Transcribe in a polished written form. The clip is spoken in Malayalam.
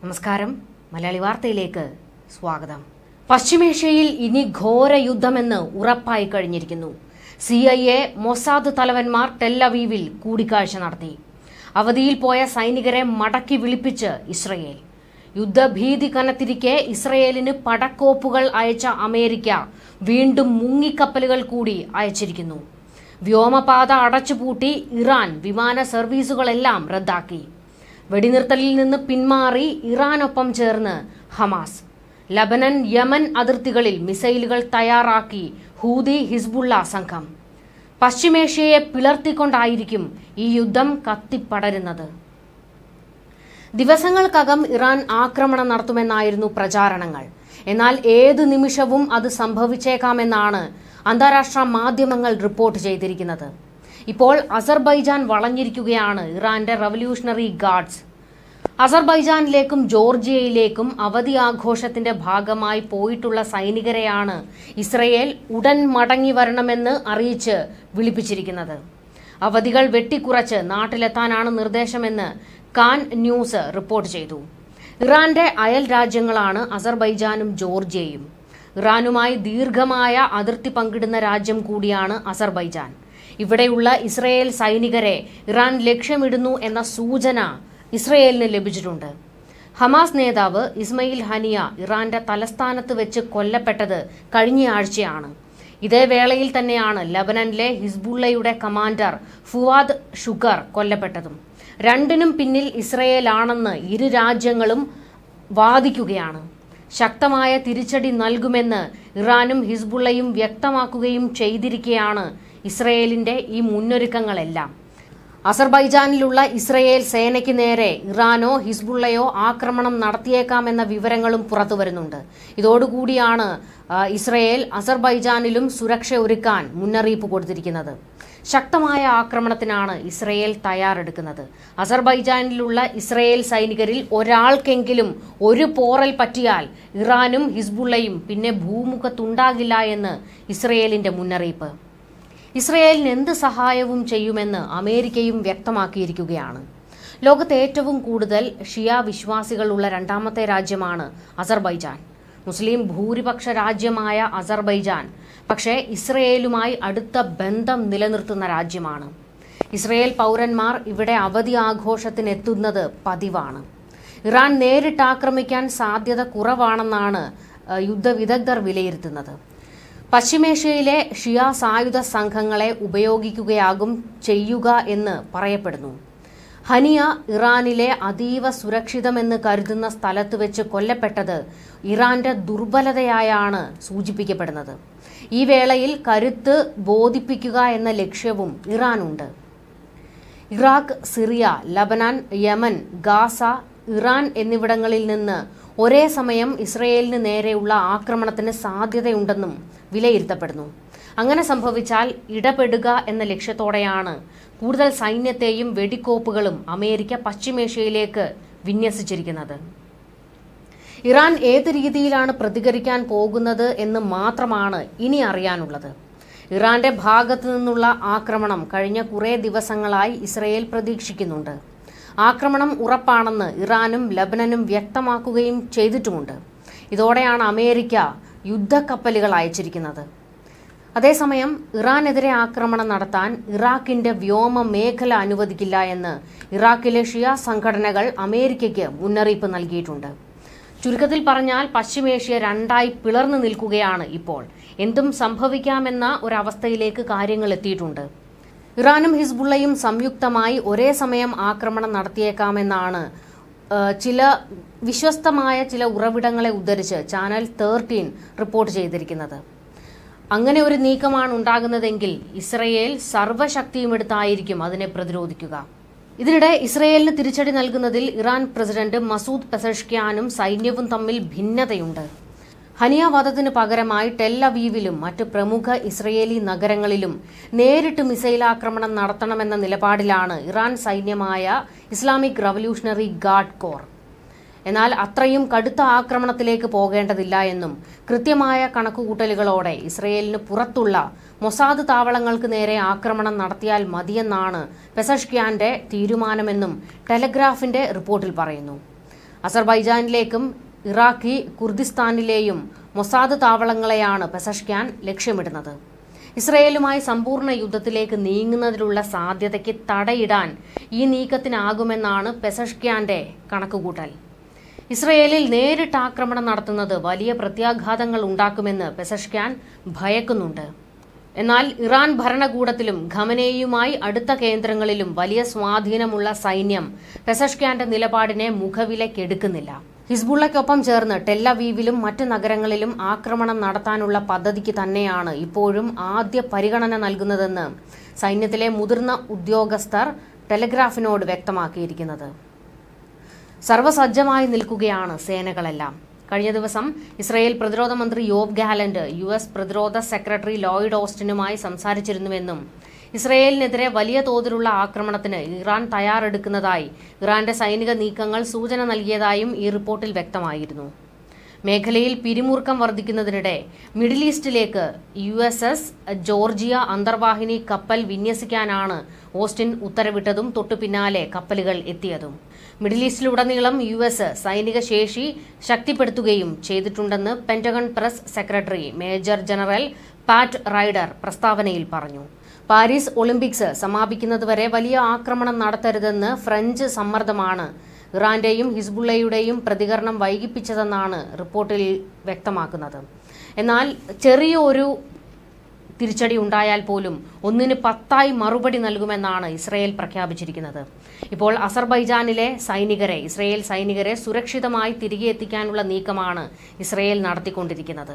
നമസ്കാരം. മലയാളി വാർത്തയിലേക്ക് സ്വാഗതം. പശ്ചിമേഷ്യയിൽ ഇനി ഘോര യുദ്ധമെന്ന് ഉറപ്പായി കഴിഞ്ഞിരിക്കുന്നു. CIA, മൊസാദ് തലവന്മാർ ടെല്ലവീവിൽ കൂടിക്കാഴ്ച നടത്തി. അവധിയിൽ പോയ സൈനികരെ മടക്കി വിളിപ്പിച്ച് ഇസ്രയേൽ. യുദ്ധഭീതി കനത്തിരിക്കെ ഇസ്രയേലിന് പടക്കോപ്പുകൾ അയച്ച അമേരിക്ക വീണ്ടും മുങ്ങിക്കപ്പലുകൾ കൂടി അയച്ചിരിക്കുന്നു. വ്യോമപാത അടച്ചുപൂട്ടി ഇറാൻ വിമാന സർവീസുകളെല്ലാം റദ്ദാക്കി. വെടിനിർത്തലിൽ നിന്ന് പിന്മാറി ഇറാനൊപ്പം ചേർന്ന് ഹമാസ്. ലബനൻ, യമൻ അതിർത്തികളിൽ മിസൈലുകൾ തയ്യാറാക്കി ഹൂതി, ഹിസ്ബുള്ള സംഘം. പശ്ചിമേഷ്യയെ പിളർത്തിക്കൊണ്ടായിരിക്കും ഈ യുദ്ധം കത്തിപ്പടരുന്നത്. ദിവസങ്ങൾക്കകം ഇറാൻ ആക്രമണം നടത്തുമെന്നായിരുന്നു പ്രചാരണങ്ങൾ. എന്നാൽ ഏതു നിമിഷവും അത് സംഭവിച്ചേക്കാമെന്നാണ് അന്താരാഷ്ട്ര മാധ്യമങ്ങൾ റിപ്പോർട്ട് ചെയ്തിരിക്കുന്നത്. ഇപ്പോൾ അസർബൈജാൻ വളഞ്ഞിരിക്കുകയാണ് ഇറാന്റെ റവല്യൂഷണറി ഗാർഡ്സ്. അസർബൈജാനിലേക്കും ജോർജിയയിലേക്കും അവധി ആഘോഷത്തിന്റെ ഭാഗമായി പോയിട്ടുള്ള സൈനികരെയാണ് ഇസ്രയേൽ ഉടൻ മടങ്ങി വരണമെന്ന് അറിയിച്ച് വിളിപ്പിച്ചിരിക്കുന്നത്. അവധികൾ വെട്ടിക്കുറച്ച് നാട്ടിലെത്താനാണ് നിർദ്ദേശമെന്ന് കാൻ ന്യൂസ് റിപ്പോർട്ട് ചെയ്തു. ഇറാന്റെ അയൽ രാജ്യങ്ങളാണ് അസർബൈജാനും ജോർജിയയും. ഇറാനുമായി ദീർഘമായ അതിർത്തി പങ്കിടുന്ന രാജ്യം കൂടിയാണ് അസർബൈജാൻ. ഇവിടെയുള്ള ഇസ്രയേൽ സൈനികരെ ഇറാൻ ലക്ഷ്യമിടുന്നു എന്ന സൂചന ഇസ്രയേലിന് ലഭിച്ചിട്ടുണ്ട്. ഹമാസ് നേതാവ് ഇസ്മയിൽ ഹനിയ ഇറാന്റെ തലസ്ഥാനത്ത് വെച്ച് കൊല്ലപ്പെട്ടത് കഴിഞ്ഞയാഴ്ചയാണ്. ഇതേ വേളയിൽ തന്നെയാണ് ലബനനിലെ ഹിസ്ബുള്ളയുടെ കമാൻഡർ ഫുവാദ് ഷുഗർ കൊല്ലപ്പെട്ടതും. രണ്ടിനും പിന്നിൽ ഇസ്രയേലാണെന്ന് ഇരു രാജ്യങ്ങളും വാദിക്കുകയാണ്. ശക്തമായ തിരിച്ചടി നൽകുമെന്ന് ഇറാനും ഹിസ്ബുള്ളയും വ്യക്തമാക്കുകയും ചെയ്തിരിക്കെയാണ് ഇസ്രയേലിന്റെ ഈ മുന്നൊരുക്കങ്ങളെല്ലാം. അസർബൈജാനിലുള്ള ഇസ്രയേൽ സേനയ്ക്ക് നേരെ ഇറാനോ ഹിസ്ബുള്ളയോ ആക്രമണം നടത്തിയേക്കാമെന്ന വിവരങ്ങളും പുറത്തുവരുന്നുണ്ട്. ഇതോടുകൂടിയാണ് ഇസ്രയേൽ അസർബൈജാനിലും സുരക്ഷ ഒരുക്കാൻ മുന്നറിയിപ്പ് കൊടുത്തിരിക്കുന്നത്. ശക്തമായ ആക്രമണത്തിനാണ് ഇസ്രയേൽ തയ്യാറെടുക്കുന്നത്. അസർബൈജാനിലുള്ള ഇസ്രയേൽ സൈനികരിൽ ഒരാൾക്കെങ്കിലും ഒരു പോറൽ പറ്റിയാൽ ഇറാനും ഹിസ്ബുള്ളയും പിന്നെ ഭൂമുഖത്തുണ്ടാകില്ല എന്ന് ഇസ്രയേലിന്റെ മുന്നറിയിപ്പ്. ഇസ്രയേലിന് എന്ത് സഹായവും ചെയ്യുമെന്ന് അമേരിക്കയും വ്യക്തമാക്കിയിരിക്കുകയാണ്. ലോകത്തെ ഏറ്റവും കൂടുതൽ ഷിയ വിശ്വാസികളുള്ള രണ്ടാമത്തെ രാജ്യമാണ് അസർബൈജാൻ. മുസ്ലിം ഭൂരിപക്ഷ രാജ്യമായ അസർബൈജാൻ പക്ഷേ ഇസ്രയേലുമായി അടുത്ത ബന്ധം നിലനിർത്തുന്ന രാജ്യമാണ്. ഇസ്രയേൽ പൗരന്മാർ ഇവിടെ അവധി ആഘോഷത്തിനെത്തുന്നത് പതിവാണ്. ഇറാൻ നേരിട്ട് ആക്രമിക്കാൻ സാധ്യത കുറവാണെന്നാണ് യുദ്ധവിദഗ്ധർ വിലയിരുത്തുന്നത്. പശ്ചിമേഷ്യയിലെ ഷിയ സായുധ സംഘങ്ങളെ ഉപയോഗിക്കുകയാകും ചെയ്യുക എന്ന് പറയപ്പെടുന്നു. ഹനിയ ഇറാനിലെ അതീവ സുരക്ഷിതമെന്ന് കരുതുന്ന സ്ഥലത്ത് വെച്ച് കൊല്ലപ്പെട്ടത് ഇറാന്റെ ദുർബലതയായാണ് സൂചിപ്പിക്കപ്പെടുന്നത്. ഈ വേളയിൽ കരുത്ത് ബോധിപ്പിക്കുക എന്ന ലക്ഷ്യവും ഇറാനുണ്ട്. Iraq, Syria, Lebanon, Yemen, Gaza, Iran എന്നിവിടങ്ങളിൽ നിന്ന് ഒരേ സമയം ഇസ്രയേലിന് നേരെയുള്ള ആക്രമണത്തിന് സാധ്യതയുണ്ടെന്നും വിലയിരുത്തപ്പെടുന്നു. അങ്ങനെ സംഭവിച്ചാൽ ഇടപെടുക എന്ന ലക്ഷ്യത്തോടെയാണ് കൂടുതൽ സൈന്യത്തെയും വെടിക്കോപ്പുകളും അമേരിക്ക പശ്ചിമേഷ്യയിലേക്ക് വിന്യസിച്ചിരിക്കുന്നത്. ഇറാൻ ഏത് രീതിയിലാണ് പ്രതികരിക്കാൻ പോകുന്നത് എന്ന് മാത്രമാണ് ഇനി അറിയാനുള്ളത്. ഇറാന്റെ ഭാഗത്തു നിന്നുള്ള ആക്രമണം കഴിഞ്ഞ കുറേ ദിവസങ്ങളായി ഇസ്രയേൽ പ്രതീക്ഷിക്കുന്നുണ്ട്. ആക്രമണം ഉറപ്പാണെന്ന് ഇറാനും ലബനനും വ്യക്തമാക്കുകയും ചെയ്തിട്ടുമുണ്ട്. ഇതോടെയാണ് അമേരിക്ക യുദ്ധക്കപ്പലുകൾ അയച്ചിരിക്കുന്നത്. അതേസമയം ഇറാനെതിരെ ആക്രമണം നടത്താൻ ഇറാഖിന്റെ വ്യോമ മേഖല അനുവദിക്കില്ല എന്ന് ഇറാഖിലെ ഷിയ സംഘടനകൾ അമേരിക്കയ്ക്ക് മുന്നറിയിപ്പ് നൽകിയിട്ടുണ്ട്. ചുരുക്കത്തിൽ പറഞ്ഞാൽ പശ്ചിമേഷ്യ രണ്ടായി പിളർന്നു നിൽക്കുകയാണ് ഇപ്പോൾ. എന്തും സംഭവിക്കാമെന്ന ഒരവസ്ഥയിലേക്ക് കാര്യങ്ങൾ എത്തിയിട്ടുണ്ട്. ഇറാനും ഹിസ്ബുള്ളയും സംയുക്തമായി ഒരേ സമയം ആക്രമണം നടത്തിയേക്കാമെന്നാണ് ചില വിശ്വസ്തമായ ചില ഉറവിടങ്ങളെ ഉദ്ധരിച്ച് ചാനൽ 13 റിപ്പോർട്ട് ചെയ്തിരിക്കുന്നത്. അങ്ങനെ ഒരു നീക്കമാണ് ഉണ്ടാകുന്നതെങ്കിൽ ഇസ്രയേൽ സർവ്വശക്തിയും എടുത്തായിരിക്കും അതിനെ പ്രതിരോധിക്കുക. ഇതിനിടെ ഇസ്രയേലിന് തിരിച്ചടി നൽകുന്നതിൽ ഇറാൻ പ്രസിഡന്റ് മസൂദ് പെസഷ്ക്യാനും സൈന്യവും തമ്മിൽ ഭിന്നതയുണ്ട്. ഹനിയ വധത്തിന് പകരമായി ടെല്ലവീവിലും മറ്റ് പ്രമുഖ ഇസ്രയേലി നഗരങ്ങളിലും നേരിട്ട് മിസൈൽ ആക്രമണം നടത്തണമെന്ന നിലപാടിലാണ് ഇറാൻ സൈന്യമായ ഇസ്ലാമിക് റവല്യൂഷണറി ഗാർഡ് കോർ. എന്നാൽ അത്രയും കടുത്ത ആക്രമണത്തിലേക്ക് പോകേണ്ടതില്ല എന്നും കൃത്യമായ കണക്കുകൂട്ടലുകളോടെ ഇസ്രയേലിന് പുറത്തുള്ള മൊസാദ് താവളങ്ങൾക്ക് നേരെ ആക്രമണം നടത്തിയാൽ മതിയെന്നാണ് പെസഷ്ക്യാന്റെ തീരുമാനമെന്നും ടെലഗ്രാഫിന്റെ റിപ്പോർട്ടിൽ പറയുന്നു. അസർബൈജാനിലേക്കും ഇറാഖി കുർദിസ്ഥാനിലെയും മൊസാദ് താവളങ്ങളെയാണ് പെസഷ്ക്യാൻ ലക്ഷ്യമിടുന്നത്. ഇസ്രയേലുമായി സമ്പൂർണ്ണ യുദ്ധത്തിലേക്ക് നീങ്ങുന്നതിലുള്ള സാധ്യതയ്ക്ക് തടയിടാൻ ഈ നീക്കത്തിനാകുമെന്നാണ് പെസഷ്ക്യാന്റെ കണക്കുകൂട്ടൽ. ഇസ്രയേലിൽ നേരിട്ട് ആക്രമണം നടത്തുന്നത് വലിയ പ്രത്യാഘാതങ്ങൾ ഉണ്ടാക്കുമെന്ന് പെസഷ്ക്യാൻ ഭയക്കുന്നുണ്ട്. എന്നാൽ ഇറാൻ ഭരണകൂടത്തിലും ഖമനേയുമായി അടുത്ത കേന്ദ്രങ്ങളിലും വലിയ സ്വാധീനമുള്ള സൈന്യം പെസഷ്ക്യാന്റെ നിലപാടിനെ മുഖവിലക്കെടുക്കുന്നില്ല. ഹിസ്ബുള്ളയ്ക്കൊപ്പം ചേർന്ന് ടെല്ലവീവിലും മറ്റ് നഗരങ്ങളിലും ആക്രമണം നടത്താനുള്ള പദ്ധതിക്ക് തന്നെയാണ് ഇപ്പോഴും ആദ്യ പരിഗണന നൽകുന്നതെന്ന് സൈന്യത്തിലെ മുതിർന്ന ഉദ്യോഗസ്ഥർ ടെലഗ്രാഫിനോട് വ്യക്തമാക്കിയിരിക്കുന്നത്. സർവ്വസജ്ജമായി നിൽക്കുകയാണ് സേനകളെല്ലാം. കഴിഞ്ഞ ദിവസം ഇസ്രായേൽ പ്രതിരോധ മന്ത്രി യോവ് ഗാലന്റ് US പ്രതിരോധ സെക്രട്ടറി ലോയിഡ് ഓസ്റ്റിനുമായി സംസാരിച്ചിരുന്നുവെന്നും ഇസ്രയേലിനെതിരെ വലിയ തോതിലുള്ള ആക്രമണത്തിന് ഇറാൻ തയ്യാറെടുക്കുന്നതായി ഇറാന്റെ സൈനിക നീക്കങ്ങൾ സൂചന നൽകിയതായും ഈ റിപ്പോർട്ടിൽ വ്യക്തമായിരുന്നു. മേഖലയിൽ പിരിമുറുക്കം വർദ്ധിക്കുന്നതിനിടെ മിഡിൽ ഈസ്റ്റിലേക്ക് USS ജോർജിയ അന്തർവാഹിനി കപ്പൽ വിന്യസിക്കാനാണ് ഓസ്റ്റിൻ ഉത്തരവിട്ടതും തൊട്ടു പിന്നാലെ കപ്പലുകൾ എത്തിയതും. മിഡിൽ ഈസ്റ്റിലുടനീളം US സൈനിക ശേഷി ശക്തിപ്പെടുത്തുകയും ചെയ്തിട്ടുണ്ടെന്ന് Pentagon press secretary major general Pat Ryder പ്രസ്താവനയിൽ പറഞ്ഞു. പാരീസ് ഒളിമ്പിക്സ് സമാപിക്കുന്നതുവരെ വലിയ ആക്രമണം നടത്തരുതെന്ന് ഫ്രഞ്ച് സമ്മർദ്ദമാണ് ഇറാന്റെയും ഹിസ്ബുള്ളയുടെയും പ്രതികരണം വൈകിപ്പിച്ചതെന്നാണ് റിപ്പോർട്ടിൽ വ്യക്തമാക്കുന്നത്. എന്നാൽ ചെറിയൊരു തിരിച്ചടി ഉണ്ടായാൽ പോലും 1ന് 10 മറുപടി നൽകുമെന്നാണ് ഇസ്രയേൽ പ്രഖ്യാപിച്ചിരിക്കുന്നത്. ഇപ്പോൾ അസർബൈജാനിലെ ഇസ്രയേൽ സൈനികരെ സുരക്ഷിതമായി തിരികെ എത്തിക്കാനുള്ള നീക്കമാണ് ഇസ്രയേൽ നടത്തിക്കൊണ്ടിരിക്കുന്നത്.